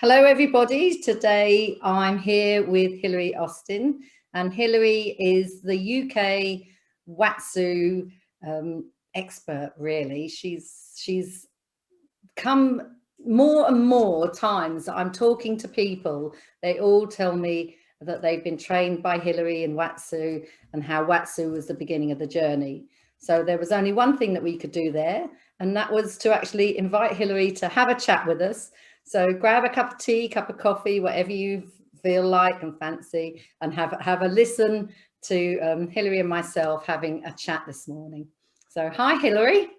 Hello everybody, today I'm here with Hilary Austin, and Hilary is the UK Watsu expert really. She's come more and more times I'm talking to people, they all tell me that they've been trained by Hilary in Watsu and how Watsu was the beginning of the journey. So there was only one thing that we could do there, and that was to actually invite Hilary to have a chat with us. So grab a cup of tea, cup of coffee, whatever you feel like and fancy, and have a listen to Hilary and myself having a chat this morning. So hi, Hilary.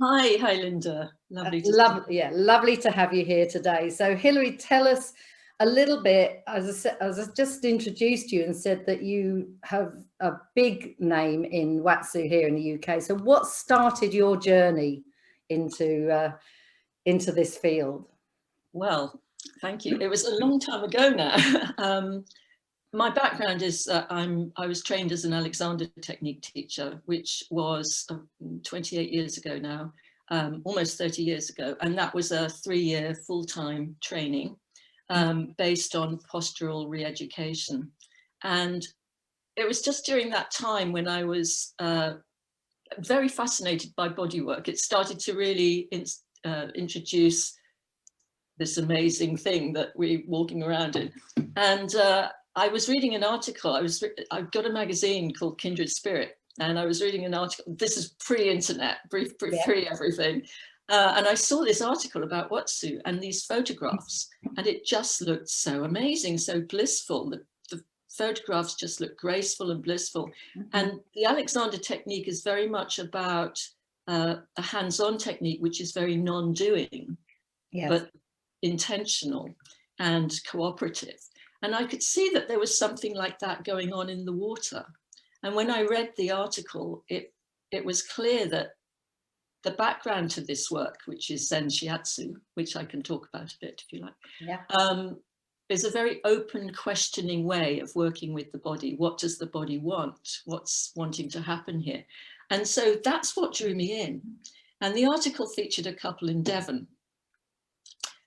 Hi Lynda. Lovely to have you here today. So Hilary, tell us a little bit, as I just introduced you and said that you have a big name in Watsu here in the UK. So what started your journey into this field? Well, thank you. It was a long time ago now. My background is I was trained as an Alexander technique teacher, which was 28 years ago now, almost 30 years ago. And that was a 3-year full-time training based on postural re-education. And it was just during that time when I was very fascinated by bodywork. It started to really introduce this amazing thing that we're walking around in. And I was reading an article. I've got a magazine called Kindred Spirit, and I was reading an article. This is pre-internet, pre-everything. And I saw this article about Watsu and these photographs, and it just looked so amazing, so blissful. The photographs just looked graceful and blissful. Mm-hmm. And the Alexander technique is very much about a hands-on technique, which is very non-doing, but intentional and cooperative. And I could see that there was something like that going on in the water. And when I read the article, it was clear that the background to this work, which is Zen Shiatsu, which I can talk about a bit if you like, is a very open, questioning way of working with the body. What does the body want? What's wanting to happen here? And so that's what drew me in. And the article featured a couple in Devon.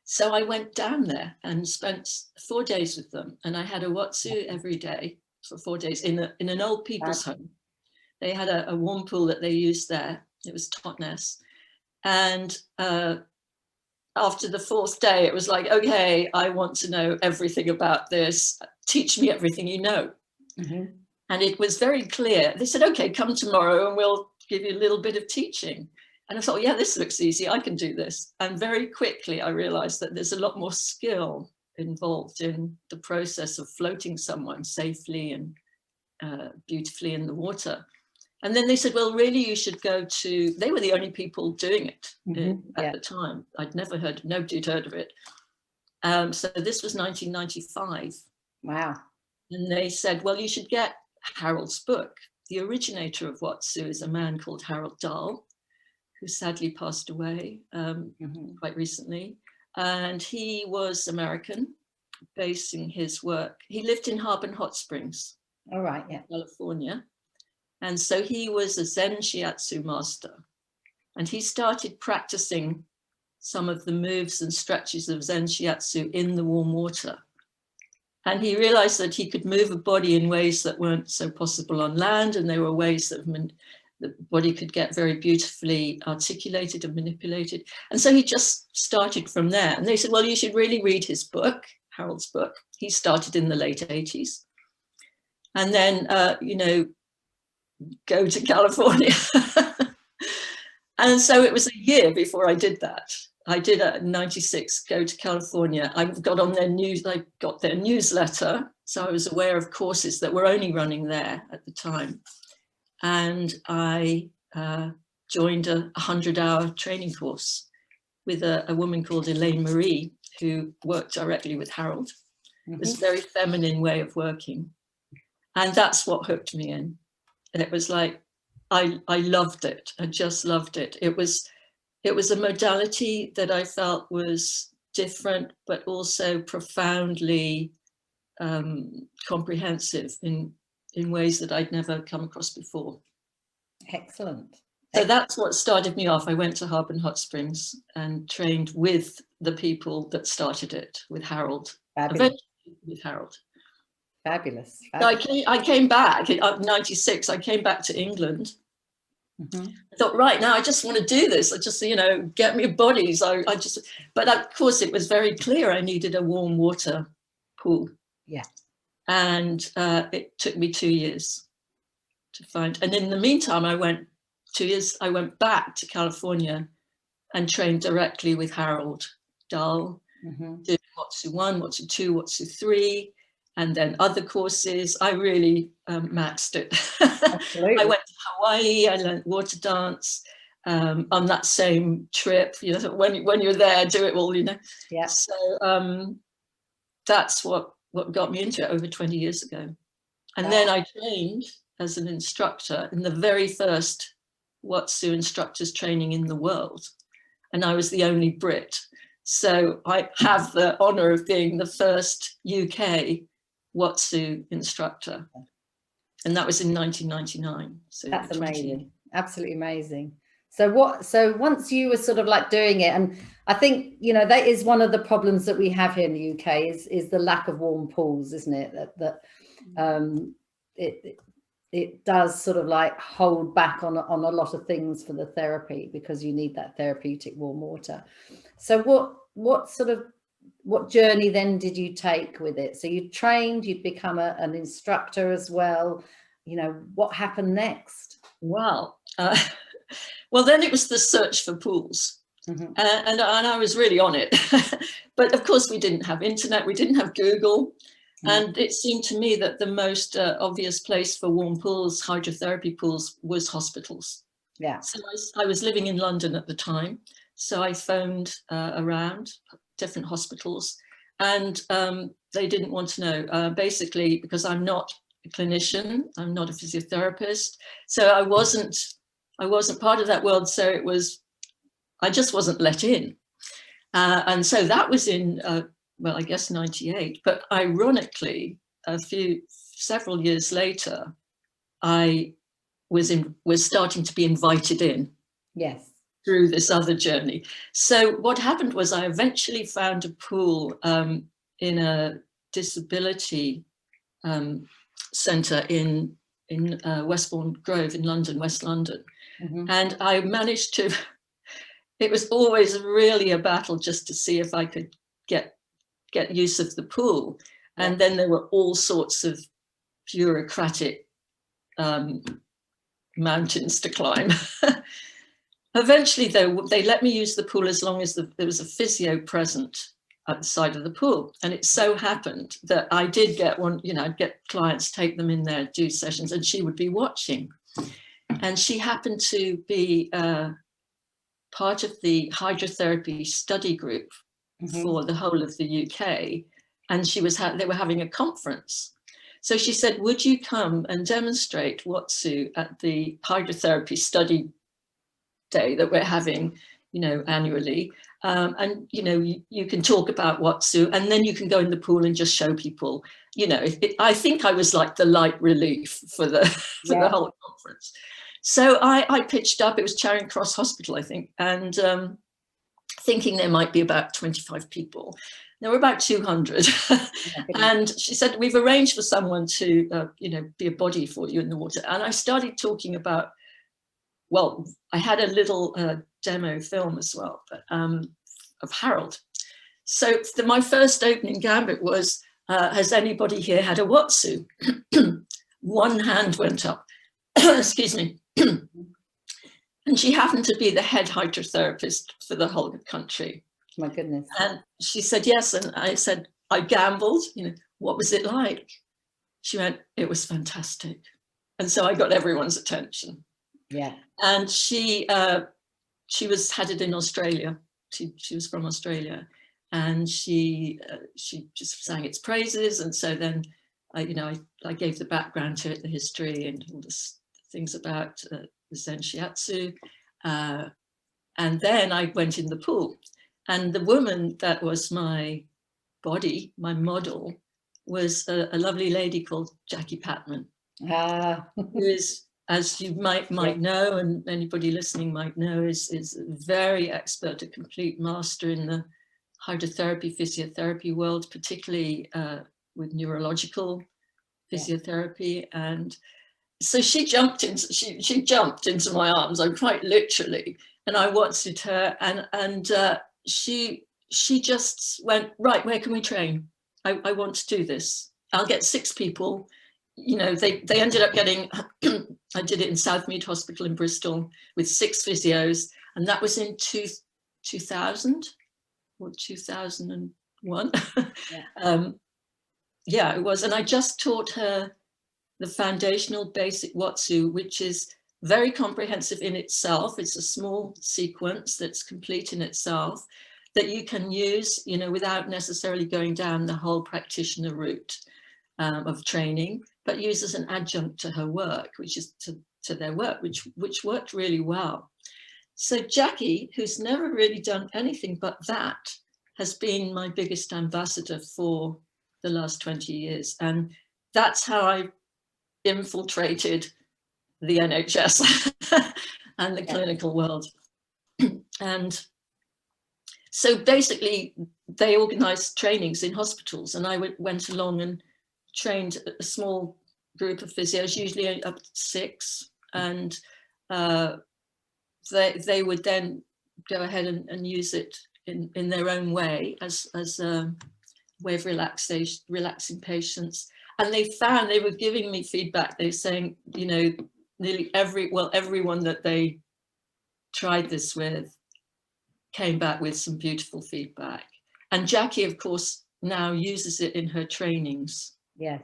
So I went down there and spent 4 days with them, and I had a Watsu every day for 4 days in an old people's home. They had a warm pool that they used there. It was Totnes. And after the 4th day, it was like, okay, I want to know everything about this. Teach me everything you know. Mm-hmm. And it was very clear. They said, okay, come tomorrow and we'll give you a little bit of teaching. And I thought, yeah, this looks easy. I can do this. And very quickly, I realized that there's a lot more skill involved in the process of floating someone safely and beautifully in the water. And then they said, well, really, you should go to, they were the only people doing it at the time. Nobody had heard of it. So this was 1995. Wow. And they said, well, you should get Harold's book. The originator of Watsu is a man called Harold Dahl, who sadly passed away quite recently. And he was American, basing his work. He lived in Harbin Hot Springs, California. And so he was a Zen Shiatsu master. And he started practicing some of the moves and stretches of Zen Shiatsu in the warm water. And he realized that he could move a body in ways that weren't so possible on land. And there were ways that the body could get very beautifully articulated and manipulated. And so he just started from there. And they said, well, you should really read his book, Harold's book. He started in the late 80s. And then, go to California. And so it was a year before I did that. I did at 96, go to California. I got on their I got their newsletter. So I was aware of courses that were only running there at the time. And I joined a 100-hour training course with a woman called Elaine Marie, who worked directly with Harold. Mm-hmm. It was a very feminine way of working. And that's what hooked me in. It was like, I loved it. I just loved it. It was a modality that I felt was different, but also profoundly comprehensive in ways that I'd never come across before. Excellent. So that's what started me off. I went to Harbour Hot Springs and trained with the people that started it, with Harold. Fabulous. Eventually with Harold. Fabulous. So I came back in 96. I came back to England. Mm-hmm. I thought, right now, I just want to do this. I just, get me bodies. But of course, it was very clear I needed a warm water pool. Yeah. And it took me 2 years to find. And in the meantime, I went back to California and trained directly with Harold Dahl, doing Watsu 1, Watsu 2, Watsu 3, and then other courses. I really maxed it. I went to Hawaii, I learned water dance on that same trip. When you're there, do it all, Yeah. So that's what got me into it over 20 years ago. And then I trained as an instructor in the very first Watsu instructors training in the world. And I was the only Brit. So I have the honor of being the first UK Watsu instructor. And that was in 1999. So that's amazing. Absolutely amazing. So once you were sort of like doing it, and I think, that is one of the problems that we have here in the UK is the lack of warm pools, isn't it? That it does sort of like hold back on a lot of things for the therapy, because you need that therapeutic warm water. So what journey then did you take with it? So you trained, you'd become an instructor as well. What happened next? Wow. Well, then it was the search for pools. And I was really on it. But of course, we didn't have internet, we didn't have Google. And it seemed to me that the most obvious place for warm pools, hydrotherapy pools, was hospitals. Yeah. So I was living in London at the time. So I phoned around different hospitals, and they didn't want to know, basically, because I'm not a clinician, I'm not a physiotherapist. So I wasn't part of that world. So I just wasn't let in. And so that was in, I guess 98. But ironically, several years later, I was starting to be invited in. Yes. Through this other journey. So what happened was I eventually found a pool in a disability centre in Westbourne Grove in London, West London. And I managed to, it was always really a battle just to see if I could get use of the pool. And then there were all sorts of bureaucratic mountains to climb. Eventually, though, they let me use the pool as long as there was a physio present at the side of the pool. And it so happened that I did get one, I'd get clients, take them in there, do sessions, and she would be watching. And she happened to be part of the hydrotherapy study group for the whole of the UK. And they were having a conference. So she said, would you come and demonstrate Watsu at the hydrotherapy study day that we're having, annually, and you can talk about Watsu, and then you can go in the pool and just show people. I think I was like the light relief for the whole conference. So I pitched up. It was Charing Cross Hospital, I think, and thinking there might be about 25 people. There were about 200. And she said, we've arranged for someone to be a body for you in the water. And I started talking about, well, I had a little demo film as well, but, of Harold. So my first opening gambit was, has anybody here had a Watsu? One hand went up, excuse me. And she happened to be the head hydrotherapist for the whole country. My goodness. And she said, yes. And I said, I gambled, what was it like? She went, it was fantastic. And so I got everyone's attention. Yeah. And she was headed in Australia. She was from Australia, and she just sang its praises. And so then I gave the background to it, the history and all the things about the Zen Shiatsu. And then I went in the pool, and the woman that was my model, was a lovely lady called Jackie Patman. Who is as you might know, and anybody listening might know, is very expert, a complete master in the hydrotherapy, physiotherapy world, particularly with neurological physiotherapy. And so she jumped into my arms, I'm quite literally, and I watched her, and she just went, right, where can we train? I want to do this. I'll get 6 people. You know, they ended up getting, I did it in Southmead Hospital in Bristol with 6 physios, and that was in 2000 or 2001. Yeah, it was. And I just taught her the foundational basic Watsu, which is very comprehensive in itself. It's a small sequence that's complete in itself that you can use, you know, without necessarily going down the whole practitioner route of training, but use as an adjunct to her work, which is to their work, which worked really well. So Jackie, who's never really done anything but that, has been my biggest ambassador for the last 20 years. And that's how I infiltrated the NHS and the clinical world. And so basically they organized trainings in hospitals, and I went along and trained a small group of physios, usually up to 6, and they would then go ahead and use it in their own way as a way of relaxing patients. And they found, they were giving me feedback, they were saying, you know, nearly everyone that they tried this with came back with some beautiful feedback. And Jackie, of course, now uses it in her trainings. Yes.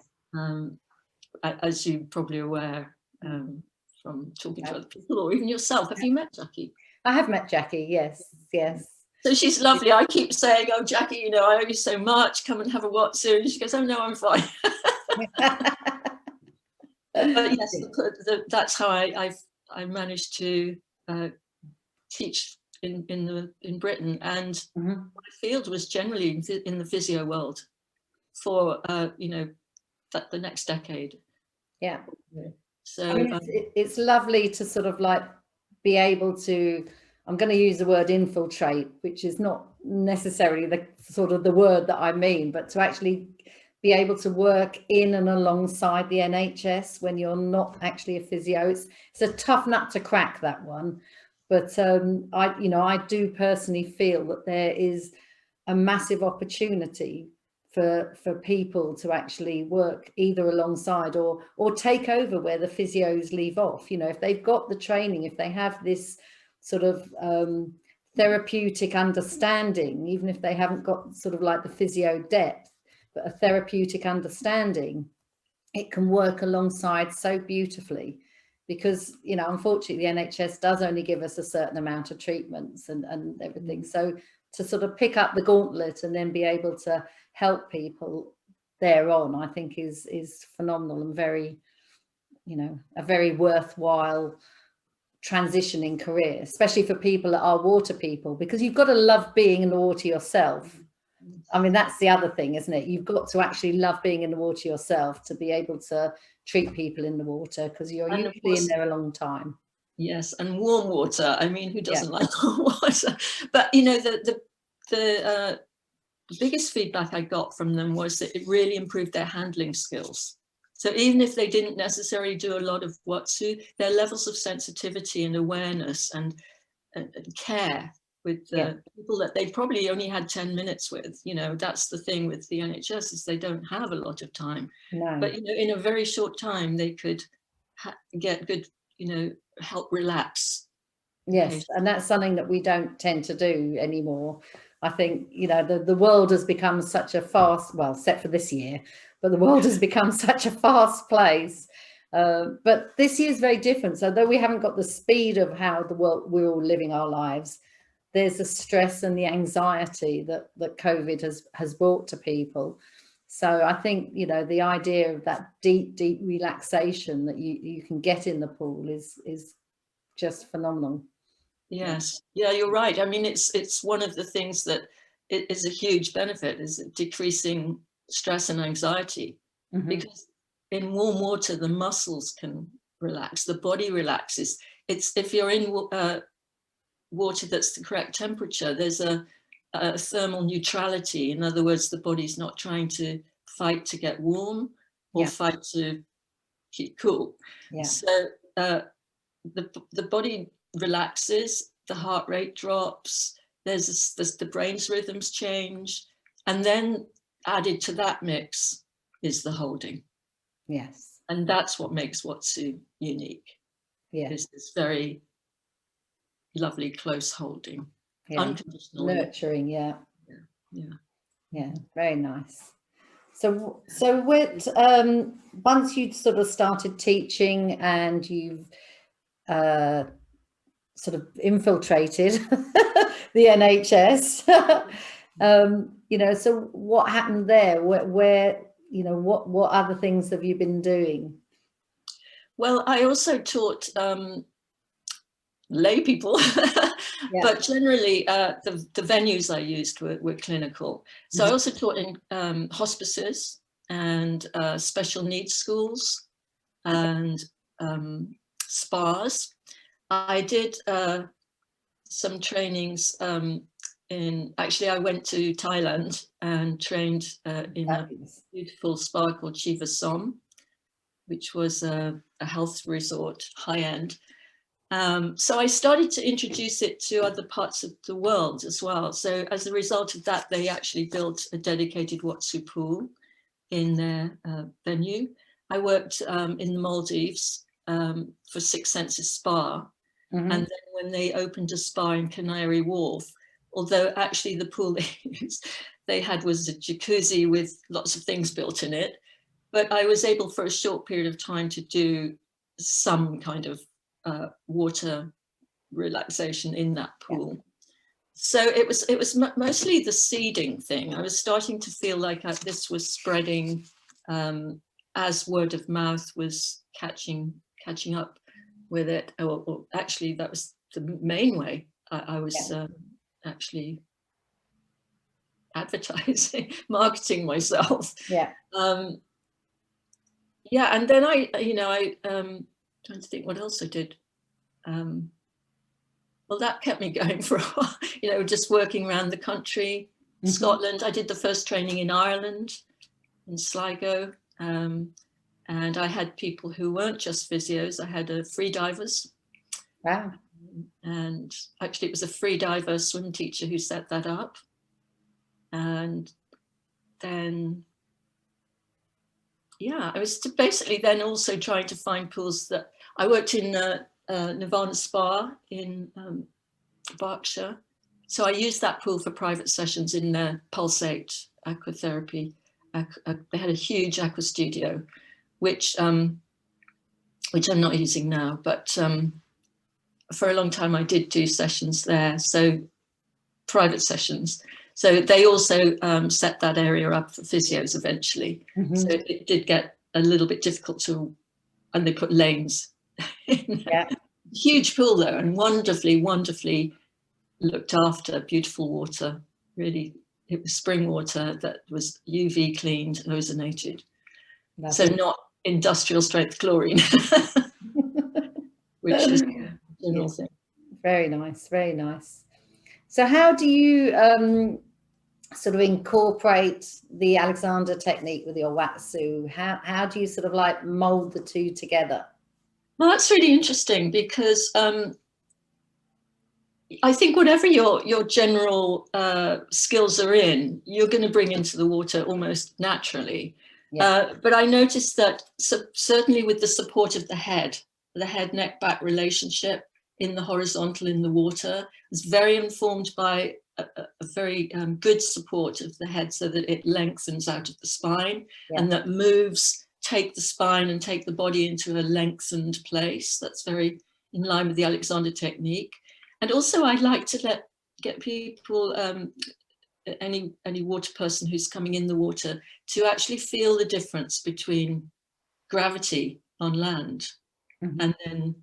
As you're probably aware from talking to other people, or even yourself. Have you met Jackie? I have met Jackie, yes, yes. So she's lovely. I keep saying, oh, Jackie, you know, I owe you so much. Come and have a Watsu. And she goes, oh, no, I'm fine. But yes, that's how I managed to teach in Britain. And my field was generally in the physio world for, you know, the next decade. Yeah. So I mean, it's lovely to sort of like be able to, I'm going to use the word infiltrate, which is not necessarily the sort of the word that I mean, but to actually be able to work in and alongside the NHS when you're not actually a physio. It's a tough nut to crack, that one. But I do personally feel that there is a massive opportunity for people to actually work either alongside or take over where the physios leave off. You know, if they've got the training, if they have this sort of therapeutic understanding, even if they haven't got sort of like the physio depth, but a therapeutic understanding, it can work alongside so beautifully. Because, you know, unfortunately, the NHS does only give us a certain amount of treatments and everything. So to sort of pick up the gauntlet and then be able to help people thereon, I think is phenomenal and very, you know, a very worthwhile transitioning career, especially for people that are water people, because you've got to love being in the water yourself. I mean, that's the other thing, isn't it? You've got to actually love being in the water yourself to be able to treat people in the water, because you're usually in there a long time. Yes, and warm water. I mean, who doesn't like warm water? But, you know, the biggest feedback I got from them was that it really improved their handling skills. So even if they didn't necessarily do a lot of Watsu, their levels of sensitivity and awareness and care with the people that they probably only had 10 minutes with, you know, that's the thing with the NHS, is they don't have a lot of time. No. But, you know, in a very short time, they could get good, you know, help relax. Yes, and that's something that we don't tend to do anymore. I think, you know, the world has become such a fast, well, except for this year, but the world has become such a fast place. But this year is very different. So though we haven't got the speed of how the world we're all living our lives, there's the stress and the anxiety that COVID has brought to people. So I think, you know, the idea of that deep relaxation that you can get in the pool is just phenomenal. Yes, yeah, you're right. I mean, it's one of the things that it is a huge benefit, is decreasing stress and anxiety, because in warm water the muscles can relax, the body relaxes. It's if you're in water that's the correct temperature, there's a thermal neutrality. In other words, the body's not trying to fight to get warm or fight to keep cool. So the body relaxes, the heart rate drops, there's the brain's rhythms change, and then added to that mix is the holding. Yes. And that's what makes Watsu unique. Yeah. Is this very lovely close holding. Unconditional. Nurturing, yeah. Very nice. So with once you'd sort of started teaching and you've sort of infiltrated the NHS, you know, so what happened there? Where you know, what other things have you been doing? Well, I also taught lay people, but generally the venues I used were clinical. So I also taught in hospices and special needs schools and spas. I did some trainings actually I went to Thailand and trained in a beautiful spa called Shiva Som, which was a health resort, high-end. So I started to introduce it to other parts of the world as well. So as a result of that, they actually built a dedicated Watsu pool in their venue. I worked in the Maldives for Six Senses Spa. And then when they opened a spa in Canary Wharf, although actually the pool they had was a jacuzzi with lots of things built in it, but I was able for a short period of time to do some kind of water relaxation in that pool. So it was mostly the seeding thing. I was starting to feel like this was spreading as word of mouth was catching up with it. Or actually, that was the main way I was actually advertising, marketing myself. And then I trying to think what else I did. Well, that kept me going for a while, you know, just working around the country. Scotland, I did the first training in Ireland, in Sligo. And I had people who weren't just physios. I had free divers. Wow. And actually it was a free diver swim teacher who set that up. And then, I was basically then also trying to find pools that I worked in Nirvana Spa in Berkshire. So I used that pool for private sessions in their Pulsate Aqua Therapy. They had a huge aqua studio, which I'm not using now, but for a long time I did do sessions there, so private sessions. So they also set that area up for physios eventually. So it did get a little bit difficult and they put lanes in there. Huge pool though, and wonderfully looked after, beautiful water. Really, it was spring water that was UV cleaned, ozonated. So not industrial strength chlorine, which is a general thing. Very nice, very nice. So how do you sort of incorporate the Alexander technique with your Watsu? How do you sort of like mold the two together? Well, that's really interesting because I think whatever your general skills are in, you're going to bring into the water almost naturally. But I noticed that certainly with the support of the head neck-back relationship in the horizontal in the water is very informed by a very good support of the head so that it lengthens out of the spine and that moves, take the spine and take the body into a lengthened place. That's very in line with the Alexander technique. And also I like to get people, any water person who's coming in the water, to actually feel the difference between gravity on land and then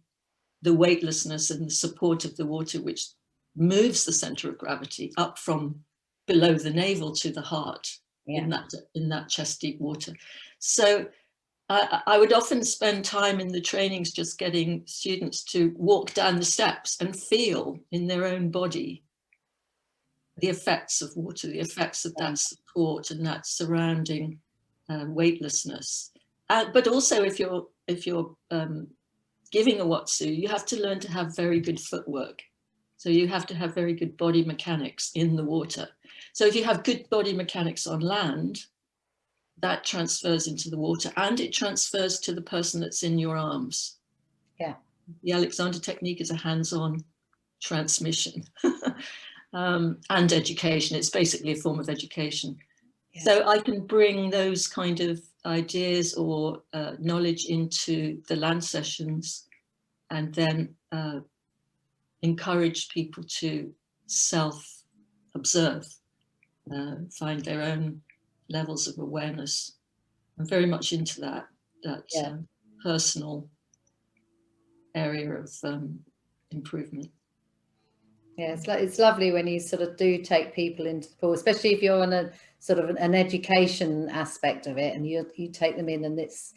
the weightlessness and the support of the water, which moves the center of gravity up from below the navel to the heart in that chest deep water. So I would often spend time in the trainings just getting students to walk down the steps and feel in their own body the effects of water, the effects of that support and that surrounding weightlessness. But also, if you're giving a Watsu, you have to learn to have very good footwork. So you have to have very good body mechanics in the water. So if you have good body mechanics on land, that transfers into the water, and it transfers to the person that's in your arms. Yeah. The Alexander technique is a hands-on transmission and education. It's basically a form of education. Yeah. So I can bring those kind of ideas or knowledge into the land sessions, and then encourage people to self-observe, find their own levels of awareness. I'm very much into that personal area of improvement. Yeah, it's lovely when you sort of do take people into the pool, especially if you're on a sort of an education aspect of it, and you take them in, and it's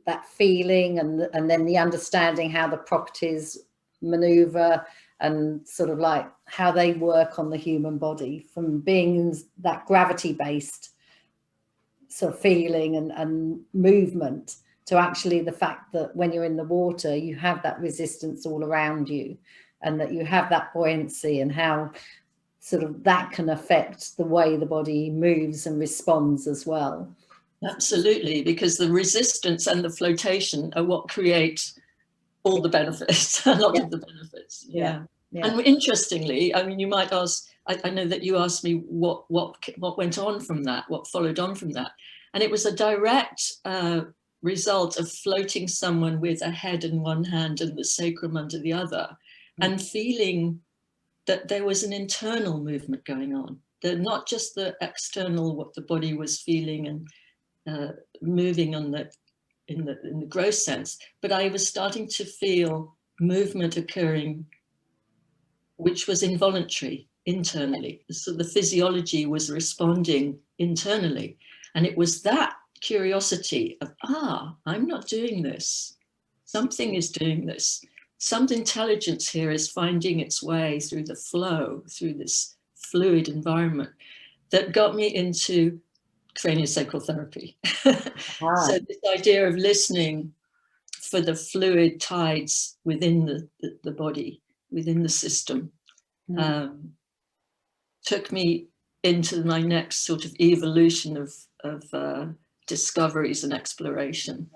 that feeling and then the understanding how the properties maneuver and sort of like how they work on the human body, from being that gravity based sort of feeling and movement to actually the fact that when you're in the water you have that resistance all around you, and that you have that buoyancy, and how sort of that can affect the way the body moves and responds as well. Absolutely, because the resistance and the flotation are what create all the benefits, a lot of the benefits. Yeah. And interestingly, I mean, you might ask, I know that you asked me what went on from that, what followed on from that. And it was a direct result of floating someone with a head in one hand and the sacrum under the other, and feeling that there was an internal movement going on, that not just the external, what the body was feeling and moving on in the gross sense, but I was starting to feel movement occurring, which was involuntary internally. So the physiology was responding internally. And it was that curiosity of, I'm not doing this. Something is doing this. Some intelligence here is finding its way through the flow, through this fluid environment, that got me into craniosacral therapy. So this idea of listening for the fluid tides within the body, within the system, took me into my next sort of evolution of discoveries and exploration.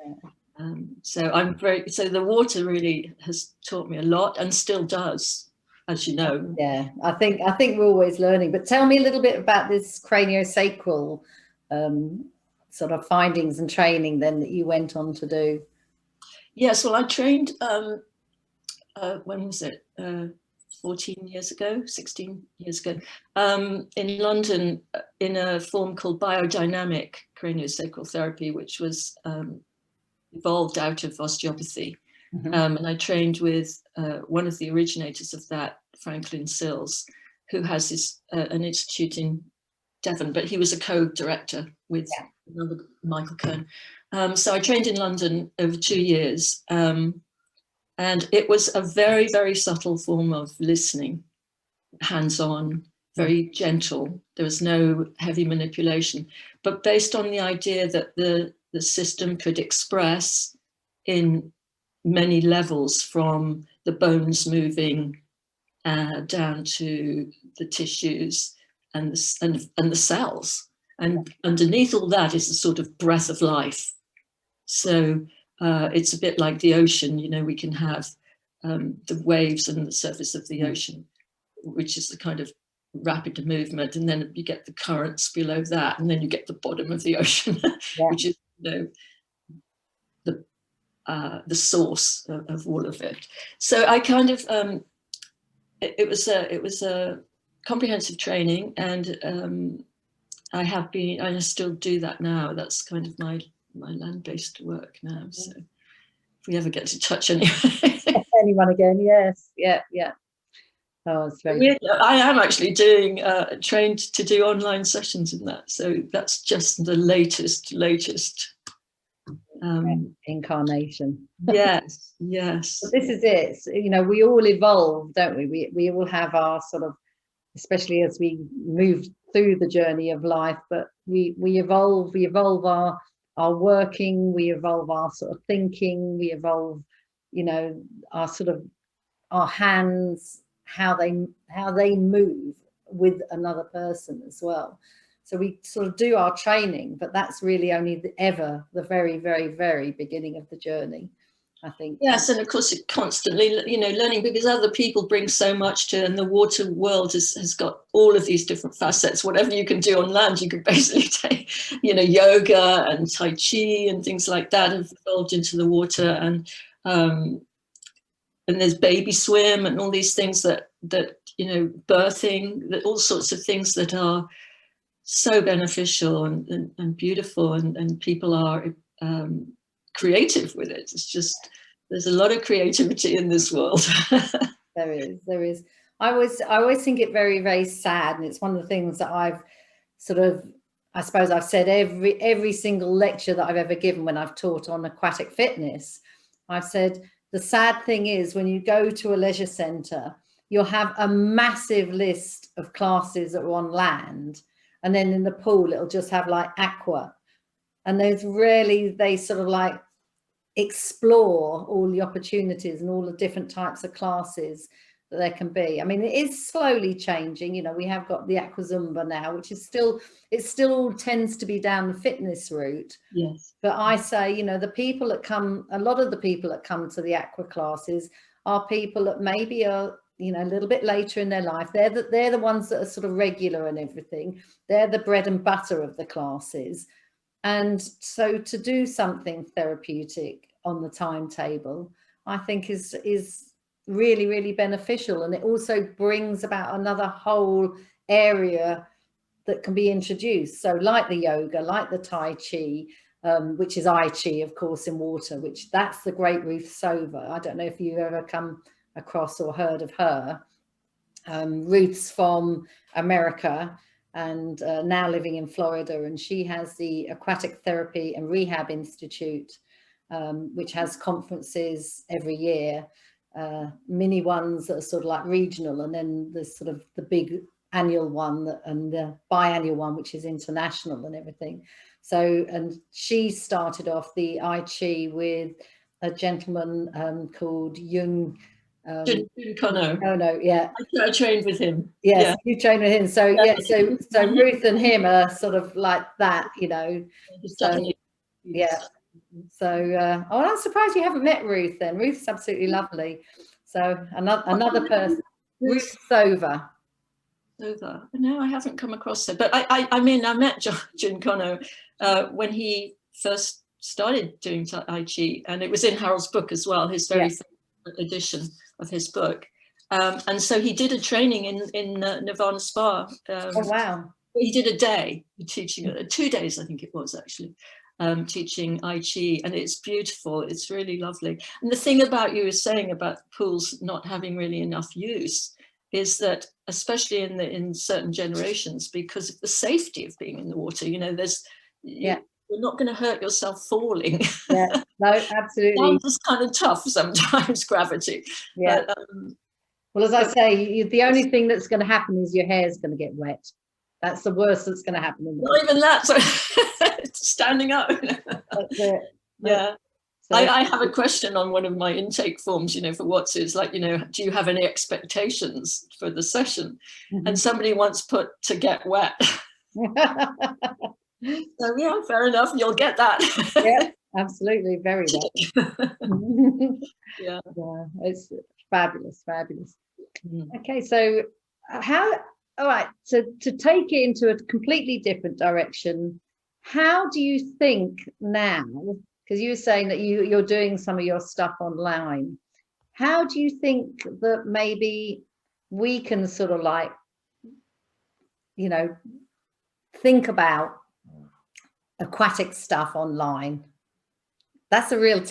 So the water really has taught me a lot, and still does, as you know. Yeah, I think we're always learning. But tell me a little bit about this craniosacral sort of findings and training then that you went on to do. Yes, well, I trained, when was it? 16 years ago, in London, in a form called biodynamic craniosacral therapy, which was evolved out of osteopathy. And I trained with one of the originators of that, Franklin Sills, who has an institute in Devon, but he was a co-director with another Michael Keane. So I trained in London over 2 years, and it was a very, very subtle form of listening, hands-on, very gentle. There was no heavy manipulation, but based on the idea that the system could express in many levels, from the bones moving down to the tissues and the cells. And underneath all that is a sort of breath of life. So it's a bit like the ocean, you know, we can have the waves and the surface of the ocean, which is the kind of rapid movement, and then you get the currents below that, and then you get the bottom of the ocean, which is, you know, the source of all of it. So I kind of it was a comprehensive training, and I still do that now. That's kind of my land-based work now. So if we ever get to touch anyone again, yes, yeah. Oh, it's very weird. I am actually doing trained to do online sessions in that. So that's just the latest Incarnation. Yes, yes. But this is it. You know, we all evolve, don't we? We all have our sort of, especially as we move through the journey of life, but we evolve our working, we evolve our sort of thinking, we evolve, you know, our sort of our hands, how they move with another person as well. So we sort of do our training, but that's really only the very, very, very beginning of the journey, I think. Yes, and of course it constantly, you know, learning, because other people bring so much to, and the water world has got all of these different facets. Whatever you can do on land, you could basically take, you know, yoga and Tai Chi and things like that have evolved into the water, and there's baby swim and all these things that you know, birthing, that all sorts of things that are so beneficial and beautiful, and people are creative with it. It's just, there's a lot of creativity in this world. There is. I always think it very, very sad, and it's one of the things that I've sort of, I suppose I've said every single lecture that I've ever given when I've taught on aquatic fitness. I've said the sad thing is when you go to a leisure centre, you'll have a massive list of classes that are on land, and then in the pool it'll just have like Aqua, and they sort of like explore all the opportunities and all the different types of classes that there can be. I mean, it is slowly changing. You know, we have got the Aqua Zumba now, which is still tends to be down the fitness route. Yes. But I say, you know, a lot of the people that come to the Aqua classes are people that maybe are, you know, a little bit later in their life. They're the ones that are sort of regular and everything. They're the bread and butter of the classes. And so to do something therapeutic on the timetable, I think is really, really beneficial. And it also brings about another whole area that can be introduced. So like the yoga, like the Tai Chi, which is I Chi, of course, in water, which that's the great Ruth Sova. I don't know if you've ever come across or heard of her. Ruth's from America, and now living in Florida, and she has the Aquatic Therapy and Rehab Institute, which has conferences every year, mini ones that are sort of like regional, and then there's sort of the big annual one and the biannual one, which is international and everything. So, and she started off the I Chi with a gentleman called Jung. No, yeah. I trained with him. Yes, yeah. You trained with him. So yeah, so Ruth and him are sort of like that, you know. So yeah. So I'm surprised you haven't met Ruth then. Ruth's absolutely lovely. So another person, Ruth Sova. No, I haven't come across her. But I mean, I met Jun Kono when he first started doing Tai Chi, and it was in Harold's book as well, his very first edition of his book. And so he did a training in Nirvana Spa. Oh, wow. He did a day teaching, 2 days, I think it was actually, teaching I Chi, and it's beautiful. It's really lovely. And the thing about you were saying about pools not having really enough use is that, especially in certain generations, because of the safety of being in the water, you know, you're not going to hurt yourself falling. Yeah, no, absolutely. It's kind of tough sometimes, gravity. Yeah. But, well, as I say, the only thing that's going to happen is your hair is going to get wet. That's the worst that's going to happen. Not even that. So standing up. That's it. Yeah. So, I have a question on one of my intake forms, you know, for Watsu. It's like, you know, do you have any expectations for the session? And somebody once put to get wet. So yeah, fair enough. You'll get that. Yeah, absolutely. Very wet. Yeah. It's fabulous. Okay, so all right, so to take it into a completely different direction, how do you think now, because you were saying that you're doing some of your stuff online, how do you think that maybe we can sort of like, you know, think about aquatic stuff online? That's a real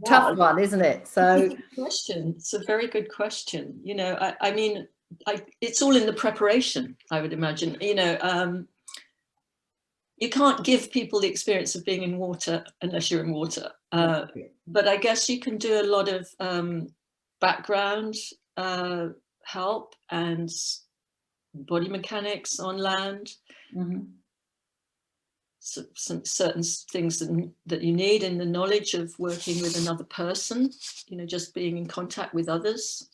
tough one, isn't it? So it's a good question. It's a very good question. You know, I mean, it's all in the preparation, I would imagine. You know, you can't give people the experience of being in water unless you're in water. But I guess you can do a lot of background help and body mechanics on land. So, some certain things that you need in the knowledge of working with another person, you know, just being in contact with others.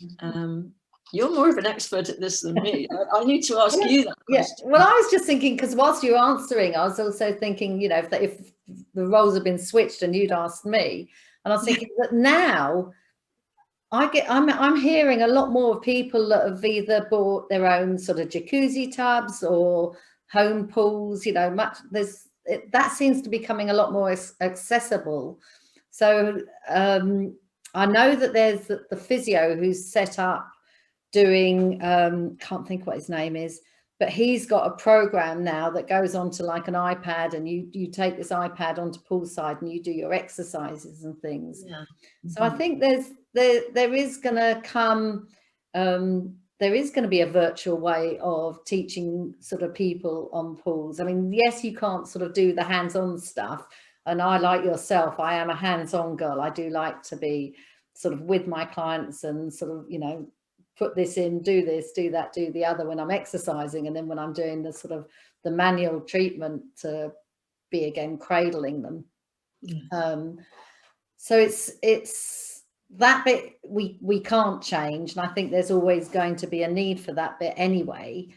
You're more of an expert at this than me. I need to ask you that question. Yeah. Well, I was just thinking, because whilst you were answering, I was also thinking, you know, if the roles have been switched and you'd asked me, and I was thinking that now I'm hearing a lot more of people that have either bought their own sort of jacuzzi tubs or home pools, you know, that seems to be becoming a lot more accessible. So I know that there's the physio who's set up doing, can't think what his name is, but he's got a program now that goes onto like an iPad, and you take this iPad onto poolside and you do your exercises and things. Yeah. So I think there is going to come, there is going to be a virtual way of teaching sort of people on pools. I mean, yes, you can't sort of do the hands-on stuff. And I, like yourself, I am a hands-on girl. I do like to be sort of with my clients and sort of, you know, put this in, do this, do that, do the other when I'm exercising. And then when I'm doing the sort of the manual treatment, to be again cradling them. So it's that bit we can't change. And I think there's always going to be a need for that bit anyway.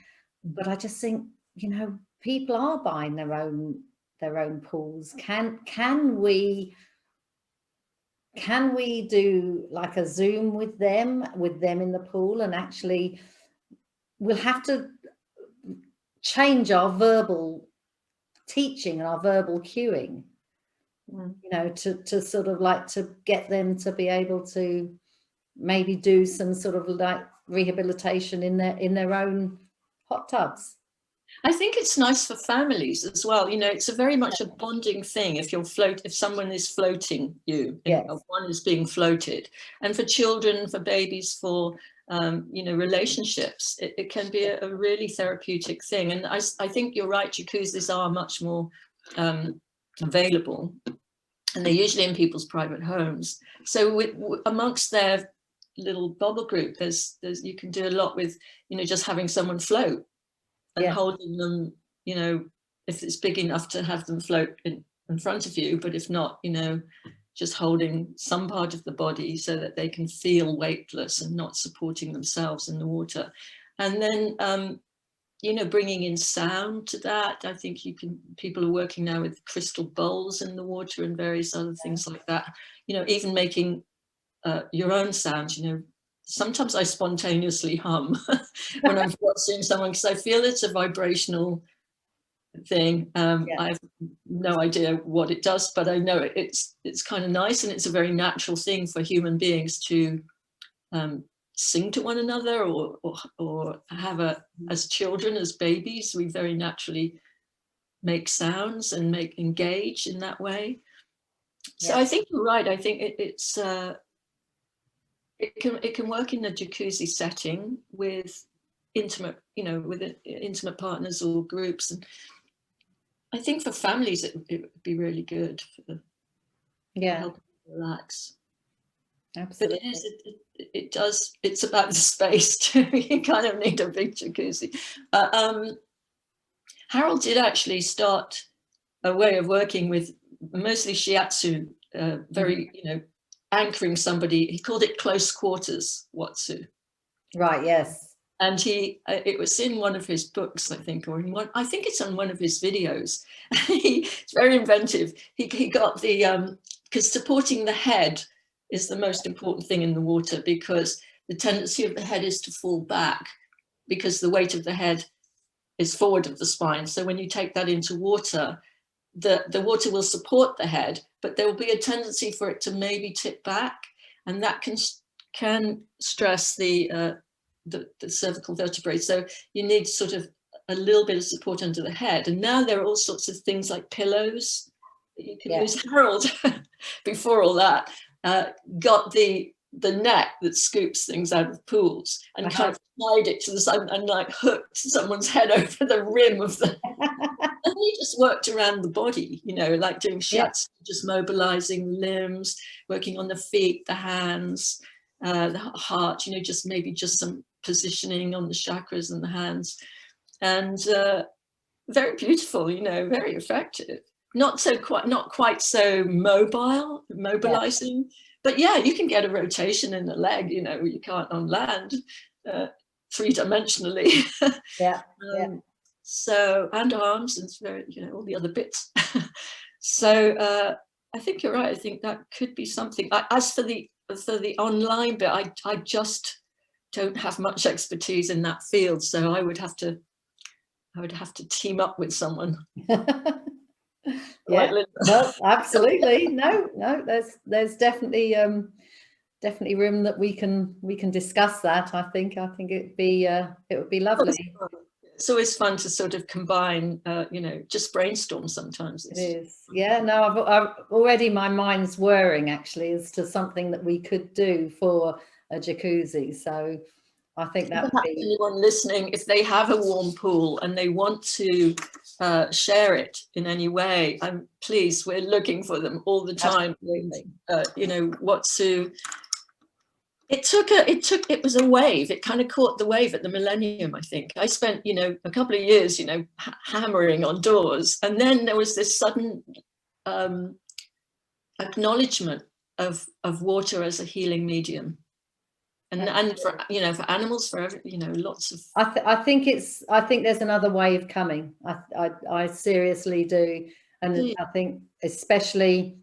But I just think, you know, people are buying their own pools. Can we do like a Zoom with them in the pool? And actually we'll have to change our verbal teaching and our verbal cueing, you know, to sort of like to get them to be able to maybe do some sort of like rehabilitation in their own hot tubs. I think it's nice for families as well. You know, it's a very much a bonding thing if someone is floating you, yes. One is being floated. And for children, for babies, for you know, relationships, it can be a really therapeutic thing. And I think you're right, jacuzzis are much more available, and they're usually in people's private homes. So amongst their little bubble group, there's you can do a lot with, you know, just having someone float. And holding them, you know, if it's big enough to have them float in front of you, but if not, you know, just holding some part of the body so that they can feel weightless and not supporting themselves in the water. And then, you know, bringing in sound to that. I think people are working now with crystal bowls in the water and various other things like that. You know, even making your own sounds, you know. Sometimes I spontaneously hum when I'm watching someone, because I feel it's a vibrational thing. I have no idea what it does, but I know it's kind of nice, and it's a very natural thing for human beings to sing to one another, or have as children, as babies, we very naturally make sounds and engage in that way. So I think you're right. I think it's it can work in a jacuzzi setting with intimate, you know, with intimate partners or groups. And I think for families, it would be really good for helping them relax. Absolutely. But it's about the space too. You kind of need a big jacuzzi. Harold did actually start a way of working with mostly shiatsu, very, you know, anchoring somebody. He called it close quarters Watsu. Right, yes. And it was in one of his books, I think, or I think it's on one of his videos. He's very inventive. He got because supporting the head is the most important thing in the water, because the tendency of the head is to fall back because the weight of the head is forward of the spine. So when you take that into water, the water will support the head, but there will be a tendency for it to maybe tip back, and that can stress the cervical vertebrae. So you need sort of a little bit of support under the head. And now there are all sorts of things like pillows that you can use. Harold, before all that, got the net that scoops things out of pools and kind of tied it to the side and like hooked someone's head over the rim of the he just worked around the body, you know, like doing shiatsu, just mobilizing limbs, working on the feet, the hands, the heart, you know, just maybe just some positioning on the chakras and the hands. And very beautiful, you know, very effective. Not quite so mobilizing, but yeah, you can get a rotation in the leg, you know, you can't on land, 3-dimensionally. Yeah. So, and arms and very, you know, all the other bits. So I think you're right. I think that could be something. As for the online bit, I just don't have much expertise in that field, so I would have to team up with someone. Yeah, Like well, absolutely. No, there's definitely room that we can discuss that. I think it would be lovely. It's always fun to sort of combine, you know, just brainstorm sometimes. It is. Yeah, no, I've already, my mind's whirring actually as to something that we could do for a jacuzzi. So I think that would be... Anyone listening, if they have a warm pool and they want to share it in any way, please, we're looking for them all the time. You know, Watsu. It was a wave. It kind of caught the wave at the millennium, I think. I spent, you know, a couple of years, you know, hammering on doors. And then there was this sudden acknowledgement of water as a healing medium. And for, you know, for animals, for every, you know, lots of... I think there's another wave coming. I seriously do. And I think especially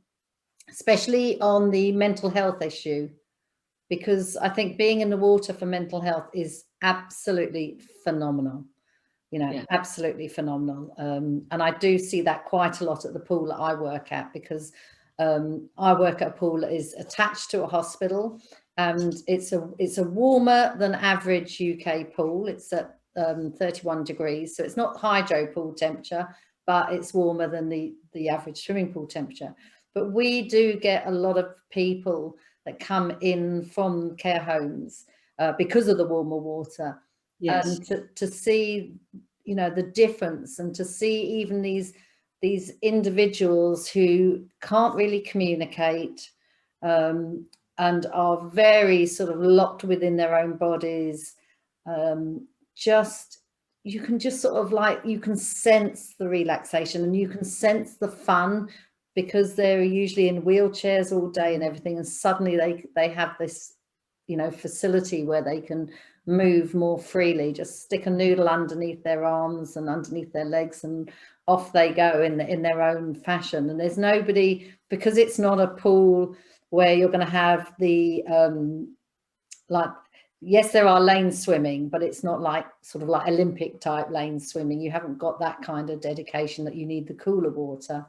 on the mental health issue, because I think being in the water for mental health is absolutely phenomenal, you know, absolutely phenomenal. And I do see that quite a lot at the pool that I work at, because I work at a pool that is attached to a hospital, and it's a warmer than average UK pool. It's at 31 degrees, so it's not hydro pool temperature, but it's warmer than the average swimming pool temperature. But we do get a lot of people that come in from care homes because of the warmer water. And to see, you know, the difference, and to see even these individuals who can't really communicate and are very sort of locked within their own bodies, you can just sort of like, you can sense the relaxation and you can sense the fun, because they're usually in wheelchairs all day and everything, and suddenly they have this, you know, facility where they can move more freely, just stick a noodle underneath their arms and underneath their legs, and off they go in their own fashion. And there's nobody, because it's not a pool where you're going to have the like, yes, there are lane swimming, but it's not like sort of like Olympic type lane swimming. You haven't got that kind of dedication that you need the cooler water.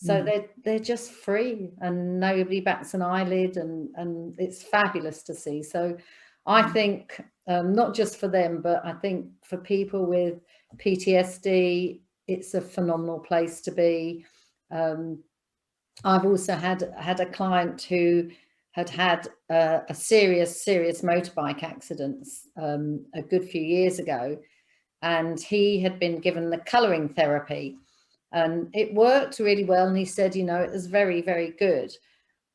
So they're just free and nobody bats an eyelid, and it's fabulous to see. So I think not just for them, but I think for people with PTSD, it's a phenomenal place to be. I've also had a client who had a serious motorbike accident a good few years ago, and he had been given the colouring therapy. And it worked really well. And he said, you know, it was very, very good.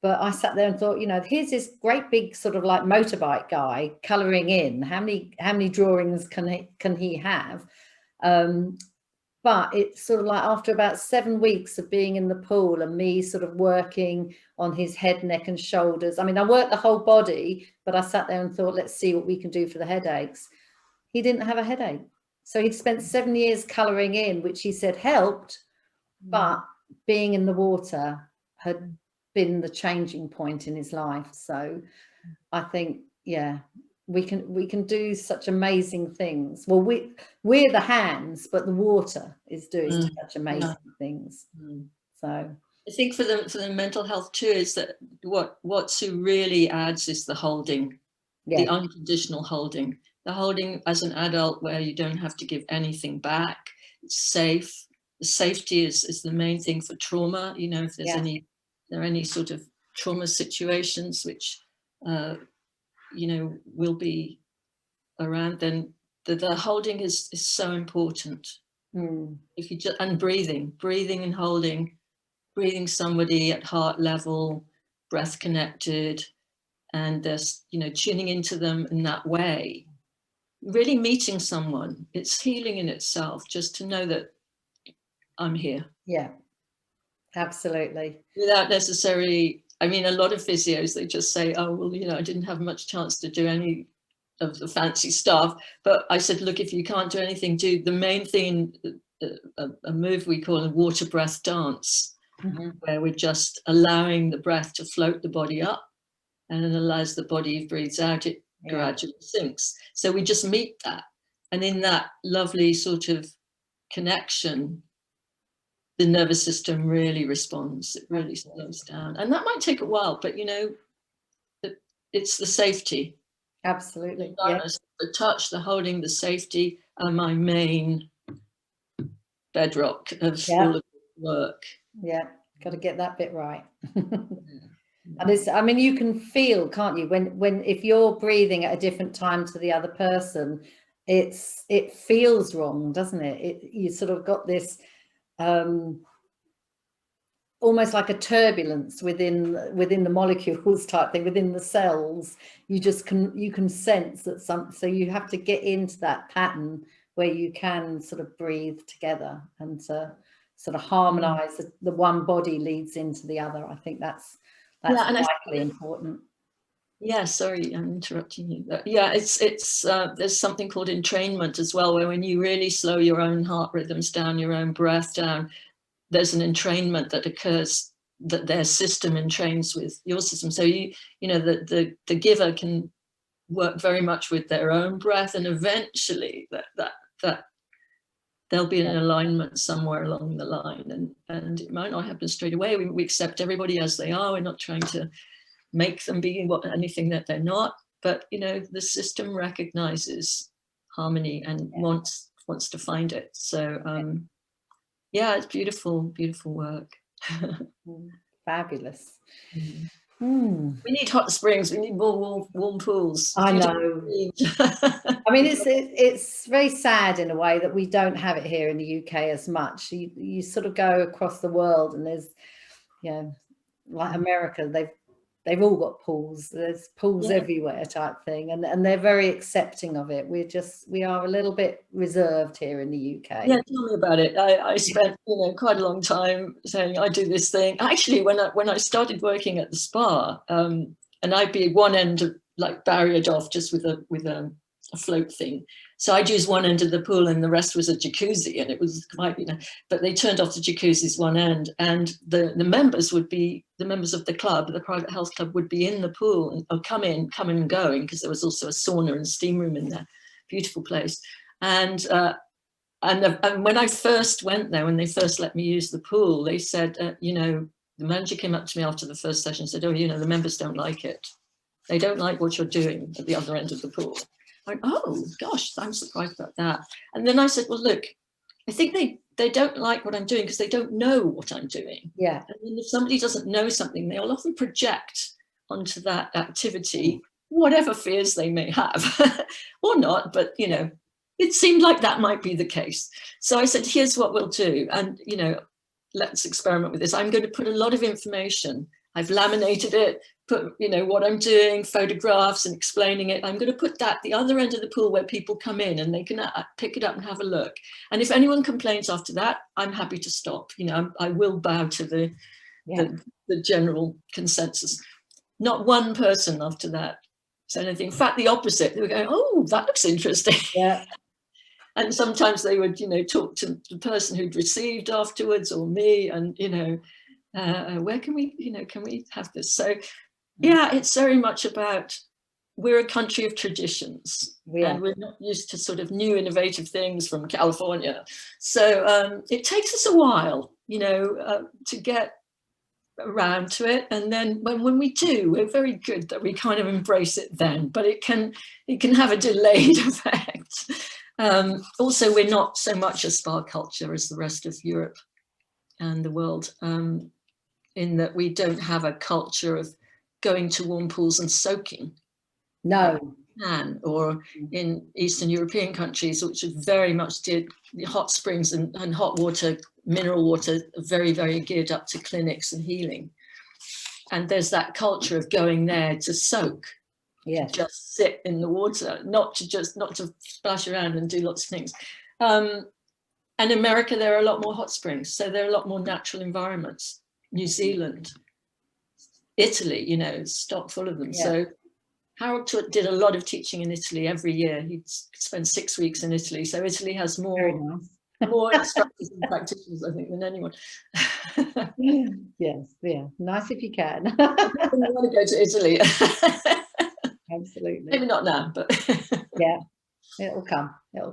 But I sat there and thought, you know, here's this great big sort of like motorbike guy colouring in. How many drawings can he have? But it's sort of like after about 7 weeks of being in the pool and me sort of working on his head, neck and shoulders. I mean, I worked the whole body, but I sat there and thought, let's see what we can do for the headaches. He didn't have a headache. So he'd spent 7 years colouring in, which he said helped, but being in the water had been the changing point in his life. So I think, yeah, we can do such amazing things. Well, we're the hands, but the water is doing such amazing things. So I think for the mental health too, is that Watsu really adds is the holding, the unconditional holding. The holding as an adult, where you don't have to give anything back. It's safe. The safety is the main thing for trauma. You know, if there's any sort of trauma situations which you know, will be around, then the holding is so important. If you just, and breathing and holding, breathing somebody at heart level, breath connected, and just, you know, tuning into them in that way, really meeting someone. It's healing in itself, just to know that I'm here. Yeah, absolutely. Without necessarily, I mean, a lot of physios, they just say, oh, well, you know, I didn't have much chance to do any of the fancy stuff. But I said, look, if you can't do anything, do the main thing, a move we call a water breath dance, where we're just allowing the breath to float the body up, and then as the body breathes out, it gradually sinks. So we just meet that. And in that lovely sort of connection, the nervous system really responds. It really slows down. And that might take a while, but you know, it's the safety. Absolutely. The touch, the holding, the safety are my main bedrock of all of the work. Yeah, got to get that bit right. And it's, I mean, you can feel, can't you, when if you're breathing at a different time to the other person, it feels wrong, doesn't it? You sort of got this almost like a turbulence within the molecules type thing, within the cells. You can sense that so you have to get into that pattern where you can sort of breathe together and sort of harmonize. The one body leads into the other. I think that's vitally important. Yeah, sorry, I'm interrupting you. Yeah, it's there's something called entrainment as well, where when you really slow your own heart rhythms down, your own breath down, there's an entrainment that occurs, that their system entrains with your system. So you know, the giver can work very much with their own breath, and eventually that there'll be an alignment somewhere along the line, and it might not happen straight away. We accept everybody as they are. We're not trying to make them be anything that they're not, but you know, the system recognizes harmony and wants to find it. So yeah, it's beautiful work. Fabulous. We need hot springs, we need more warm pools. I know. I mean, it's very sad in a way that we don't have it here in the UK as much. You sort of go across the world and there's, you know, like America, they've all got pools. There's pools everywhere type thing, and they're very accepting of it. We are a little bit reserved here in the UK. Yeah, tell me about it. I spent, you know, quite a long time saying I do this thing. Actually, when I started working at the spa, and I'd be one end of, like, barriered off just with a float thing. So I'd use one end of the pool and the rest was a jacuzzi, and it was quite, you know, but they turned off the jacuzzi's one end, and the members would be, the members of the club, the private health club, would be in the pool and coming and going, because there was also a sauna and steam room in there. Beautiful place. And when I first went there, when they first let me use the pool, they said, you know, the manager came up to me after the first session and said, oh, you know, the members don't like it. They don't like what you're doing at the other end of the pool. I went, oh, gosh, I'm surprised about that. And then I said, well, look, I think they don't like what I'm doing because they don't know what I'm doing. Yeah. And then if somebody doesn't know something, they'll often project onto that activity whatever fears they may have or not, but, you know, it seemed like that might be the case. So I said, here's what we'll do. And, you know, let's experiment with this. I'm going to put a lot of information. I've laminated it, put, you know, what I'm doing, photographs and explaining it. I'm going to put that at the other end of the pool where people come in and they can pick it up and have a look. And if anyone complains after that, I'm happy to stop. You know, I will bow to the general consensus. Not one person after that said anything. In fact, the opposite. They were going, oh, that looks interesting. Yeah. And sometimes they would, you know, talk to the person who'd received afterwards, or me, and, you know, where can we, you know, can we have this? So, yeah, it's very much about, we're a country of traditions, and we're not used to sort of new innovative things from California. So it takes us a while, you know, to get around to it. And then when we do, we're very good that we kind of embrace it then, but it can have a delayed effect. Also, we're not so much a spa culture as the rest of Europe and the world, in that we don't have a culture of going to warm pools and soaking. No, Japan or in Eastern European countries, which very much did hot springs and hot water, mineral water, very, very geared up to clinics and healing. And there's that culture of going there to soak, just sit in the water, not to splash around and do lots of things. And in America, there are a lot more hot springs, so there are a lot more natural environments. New Zealand, Italy, you know, it's stock full of them. So Harold did a lot of teaching in Italy every year. He'd spend 6 weeks in Italy. So Italy has more instructors and practitioners, I think, than anyone. Yes, yeah. Nice if you can. I want to go to Italy. Absolutely. Maybe not now, but yeah, it'll come. It'll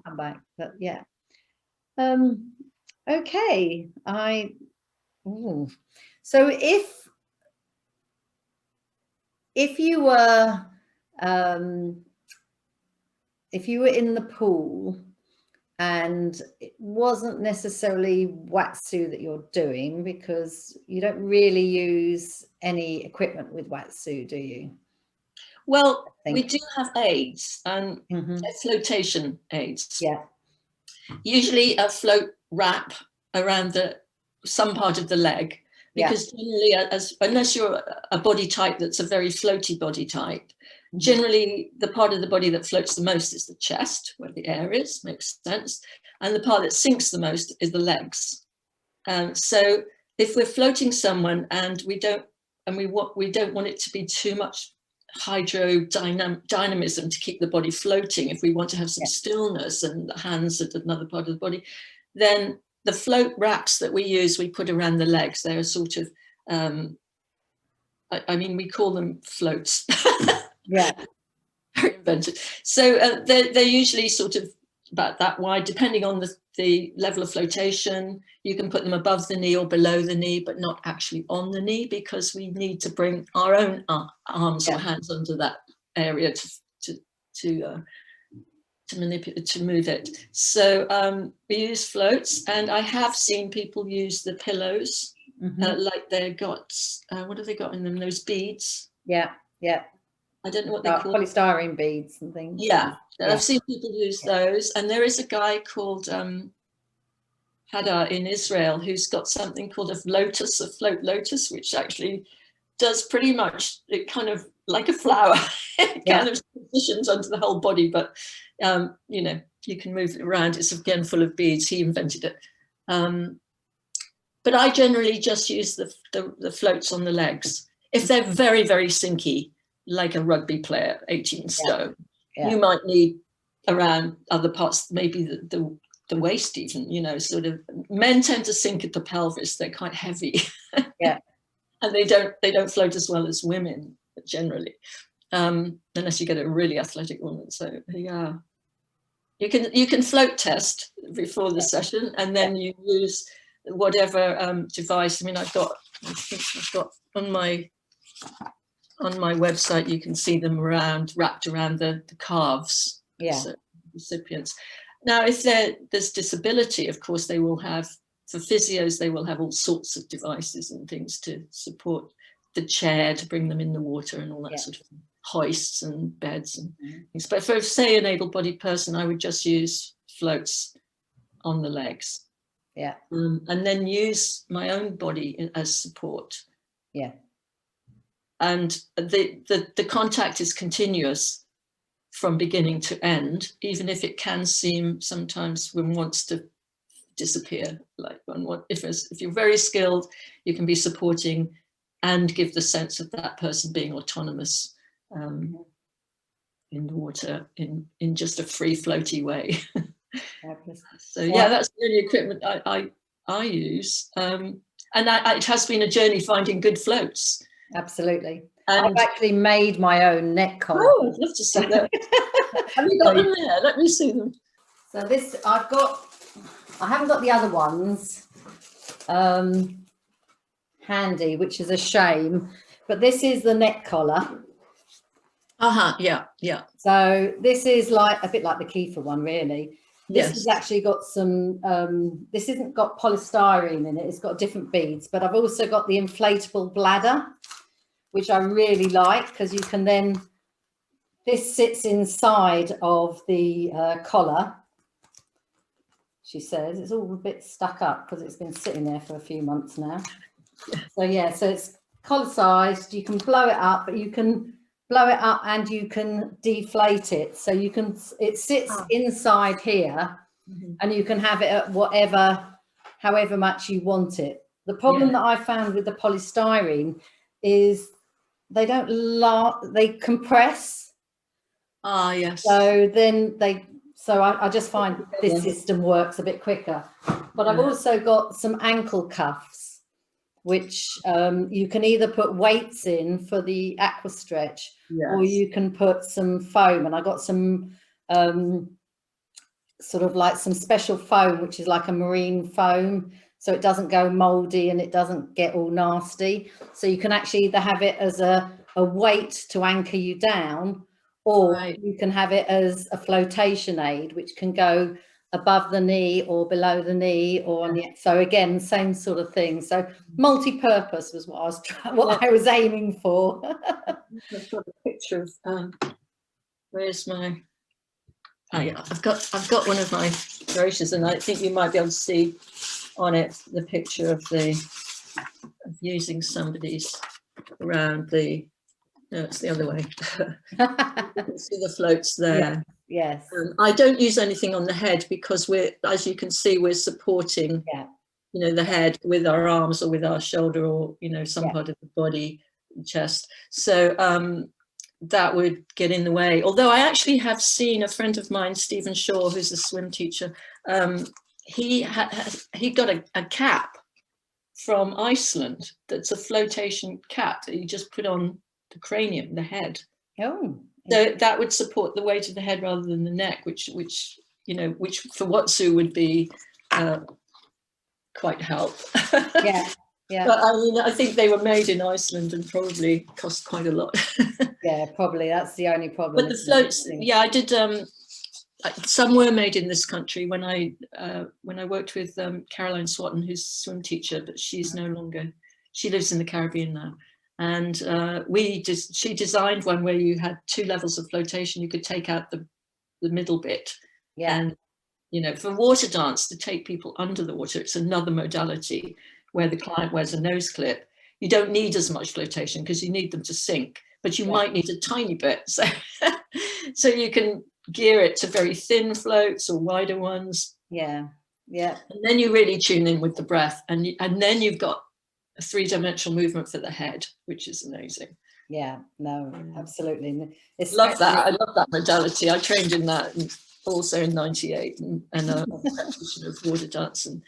come back. But yeah. Okay. So if you were in the pool and it wasn't necessarily Watsu that you're doing, because you don't really use any equipment with Watsu, do you? Well, we do have aids and flotation aids. Yeah. Usually a float wrap around some part of the leg, because generally, unless you're a body type that's a very floaty body type, generally the part of the body that floats the most is the chest, where the air is, makes sense, and the part that sinks the most is the legs. So if we're floating someone and we don't want it to be too much hydrodynamism to keep the body floating, if we want to have some stillness and the hands at another part of the body, then the float wraps that we use, we put around the legs. They're sort of, I mean, we call them floats. Yeah. Very inventive. So they're usually sort of about that wide, depending on the level of flotation. You can put them above the knee or below the knee, but not actually on the knee, because we need to bring our own arms or hands under that area to manipulate, to move it. So we use floats, and I have seen people use the pillows, like they've got, what have they got in them? Those beads. Yeah, yeah. I don't know what they call polystyrene beads and things. Yeah, I've seen people use those. And there is a guy called A.R.E.A. in Israel who's got something called a float lotus, which actually does pretty much, it kind of like a flower. It kind of positions onto the whole body, but you know, you can move it around. It's again full of beads. He invented it. But I generally just use the floats on the legs. If they're very, very sinky, like a rugby player, 18 stone, you might need around other parts, maybe the waist even, you know, sort of. Men tend to sink at the pelvis. They're quite heavy. And they don't float as well as women generally, unless you get a really athletic woman. So yeah, you can float test before the session, and then you use whatever device. I mean, I think I've got on my website, you can see them wrapped around the calves. So recipients. Now, if there's disability, of course, they will have, for physios, they will have all sorts of devices and things to support the chair, to bring them in the water and all that sort of thing. Hoists and beds and things. But for, say, an able-bodied person, I would just use floats on the legs. Yeah. And then use my own body as support. Yeah. And the contact is continuous from beginning to end, even if it can seem sometimes one wants to disappear. Like if you're very skilled, you can be supporting and give the sense of that person being autonomous in the water in just a free floaty way. So yeah, that's the only equipment I use, and it has been a journey finding good floats. Absolutely. And I've actually made my own neck collar. Oh, I'd love to see that. Have you got them there? Let me see them. So this, I haven't got the other ones handy, which is a shame, but this is the neck collar. Yeah. So this is like a bit like the Kiefer one, really. This has actually got some, this isn't got polystyrene in it, it's got different beads, but I've also got the inflatable bladder, which I really like, because you can then this sits inside of the collar. She says it's all a bit stuck up because it's been sitting there for a few months now. So yeah, so it's collar sized. You can blow it up, but you can blow it up and you can deflate it. So you can, it sits inside here, and you can have it at however much you want it. The problem that I found with the polystyrene is they they compress. Yes. So then I just find this system works a bit quicker. But I've also got some ankle cuffs, which you can either put weights in for the Aqua stretch, or you can put some foam. And I got some sort of like some special foam, which is like a marine foam, so it doesn't go moldy and it doesn't get all nasty. So you can actually either have it as a weight to anchor you down, or you can have it as a flotation aid, which can go above the knee or below the knee, or on the, so again, same sort of thing. So multi-purpose was what I was aiming for. I've got a picture of where's my I've got one of my brochures, and I think you might be able to see on it the picture of using somebody's around the, no, it's the other way. You can see the floats there. Yes. I don't use anything on the head because as you can see, we're supporting, the head with our arms or with our shoulder, or, some part of the body, chest. So that would get in the way. Although I actually have seen a friend of mine, Stephen Shaw, who's a swim teacher, he got a cap from Iceland that's a flotation cap that you just put on the cranium, the head. Oh. So that would support the weight of the head rather than the neck, which for Watsu would be quite help. Yeah. But I think they were made in Iceland and probably cost quite a lot. Yeah, probably that's the only problem. But the floats, I did. Some were made in this country when I worked with Caroline Swatton, who's a swim teacher, but she's no longer. She lives in the Caribbean now, and she designed one where you had 2 levels of flotation. You could take out the middle bit, and for water dance, to take people under the water, it's another modality where the client wears a nose clip. You don't need as much flotation because you need them to sink, but you might need a tiny bit. So you can gear it to very thin floats or wider ones. Yeah. And then you really tune in with the breath, and then you've got a 3-dimensional movement for the head, which is amazing. Yeah, no, absolutely. I love that modality. I trained in that also in '98, and a practitioner of water dance. And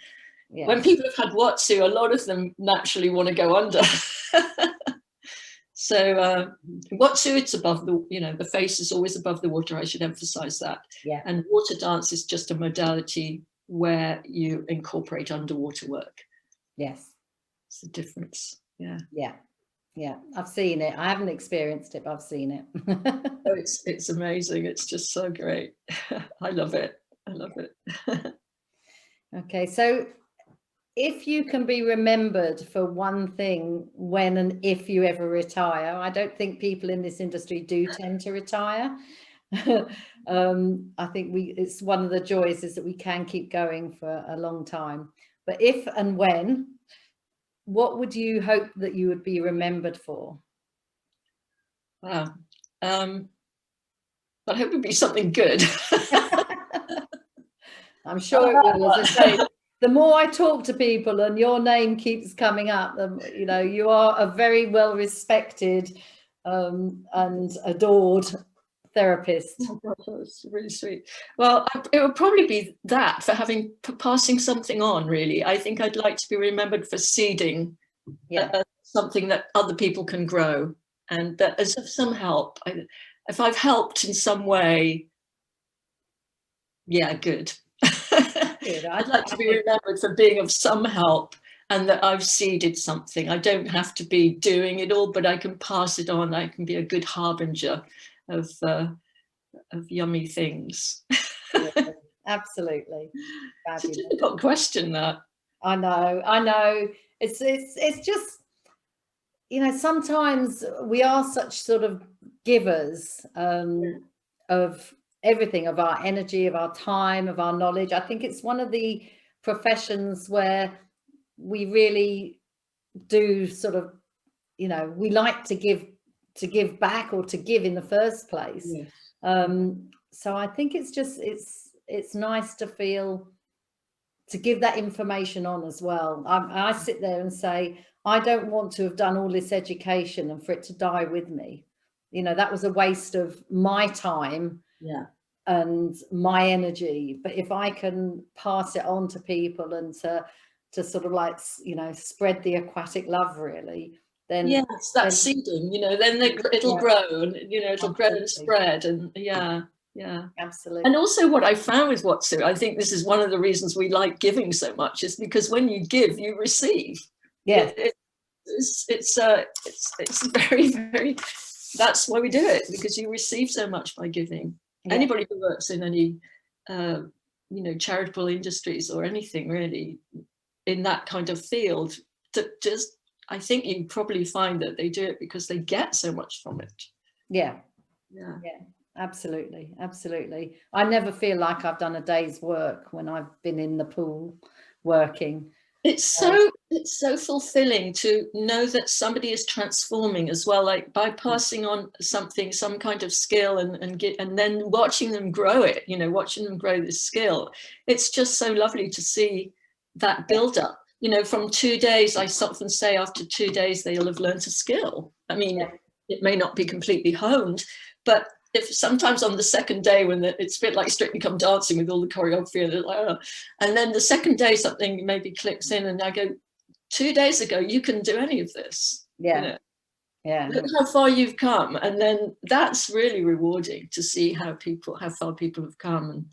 when people have had Watsu, a lot of them naturally want to go under. So Watsu, it's above the face is always above the water. I should emphasize that. Yeah. And water dance is just a modality where you incorporate underwater work. Yes. It's the difference. Yeah. Yeah. I've seen it. I haven't experienced it, but I've seen it. Oh, it's amazing. It's just so great. I love it. Okay, so if you can be remembered for one thing when and if you ever retire, I don't think people in this industry do tend to retire. I think it's one of the joys is that we can keep going for a long time. But if and when, what would you hope that you would be remembered for? Wow. I hope it'd be something good. I'm sure it will. As I say, the more I talk to people and your name keeps coming up, you are a very well respected and adored therapist. Oh gosh, that's really sweet. Well, it would probably be that, for passing something on, really. I think I'd like to be remembered for seeding something that other people can grow, and that as of some help. If I've helped in some way, good. I'd like to be remembered for being of some help, and that I've seeded something. I don't have to be doing it all, but I can pass it on. I can be a good harbinger of yummy things. Absolutely. It's a difficult question, that. I know. It's just, sometimes we are such sort of givers of everything, of our energy, of our time, of our knowledge. I think it's one of the professions where we really do sort of, you know, we like to give back, or to give in the first place. Yes. So I think it's just, it's nice to feel, to give that information on as well. I sit there and say, I don't want to have done all this education and for it to die with me. You know, that was a waste of my time and my energy. But if I can pass it on to people and to sort of like, you know, spread the aquatic love, really, then yes, that's seeding, you know, then it'll grow, and you know, it'll grow and spread, and yeah, absolutely. And also what I found with Watsu, I think this is one of the reasons we like giving so much, is because when you give, you receive. It's very, very, that's why we do it, because you receive so much by giving. Anybody who works in any you know, charitable industries or anything really in that kind of field, just, I think you probably find that they do it because they get so much from it. Yeah, absolutely, absolutely. I never feel like I've done a day's work when I've been in the pool working. It's so fulfilling to know that somebody is transforming as well, like by passing on something, some kind of skill, and then watching them grow it, you know, watching them grow this skill. It's just so lovely to see that build up. You know, from 2 days, I often say after 2 days, they'll have learned a skill. I mean, it may not be completely honed, but if sometimes on the second day, when it's a bit like Strictly Come Dancing with all the choreography, and, like, oh, and then the second day something maybe clicks in, and I go, 2 days ago, you couldn't do any of this. You know? Look how far you've come. And then that's really rewarding to see how far people have come,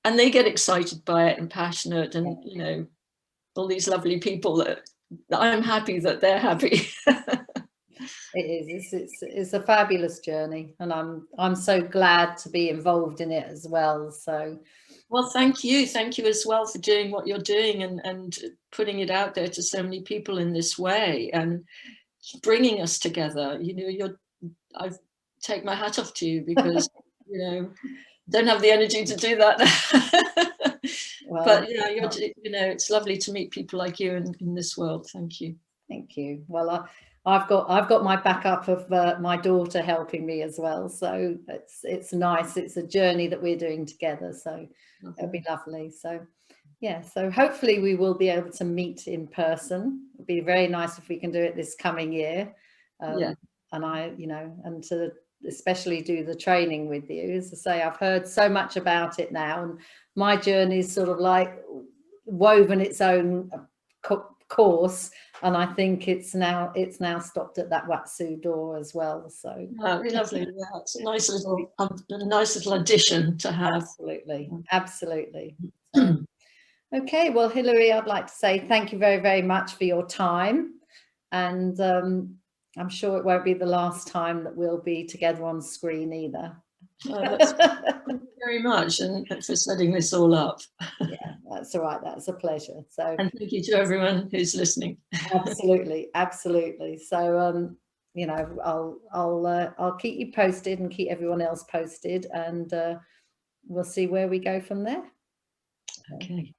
and they get excited by it and passionate, and you know, all these lovely people that I'm happy that they're happy. It is. It's a fabulous journey, and I'm so glad to be involved in it as well. So, well, thank you as well for doing what you're doing, and putting it out there to so many people in this way, and bringing us together. You know, I take my hat off to you, because you know, don't have the energy to do that. Well, but yeah, you know, it's lovely to meet people like you in this world. Thank you. Thank you. Well, I've got my backup of my daughter helping me as well, so it's nice. It's a journey that we're doing together, so it'll be lovely. So yeah, so hopefully we will be able to meet in person. It'd be very nice if we can do it this coming year. And you know, and to especially do the training with you. As I say, I've heard so much about it now, and my journey is sort of like woven its own course, and I think it's now stopped at that Watsu door as well. So lovely. Yeah, it's a nice little addition to have. Absolutely. So, okay, well, Hilary, I'd like to say thank you very, very much for your time, and I'm sure it won't be the last time that we'll be together on screen either. Thank you very much, and for setting this all up. Yeah, that's all right. That's a pleasure. So, and thank you to everyone who's listening. Absolutely. So, you know, I'll keep you posted and keep everyone else posted, and we'll see where we go from there. Okay.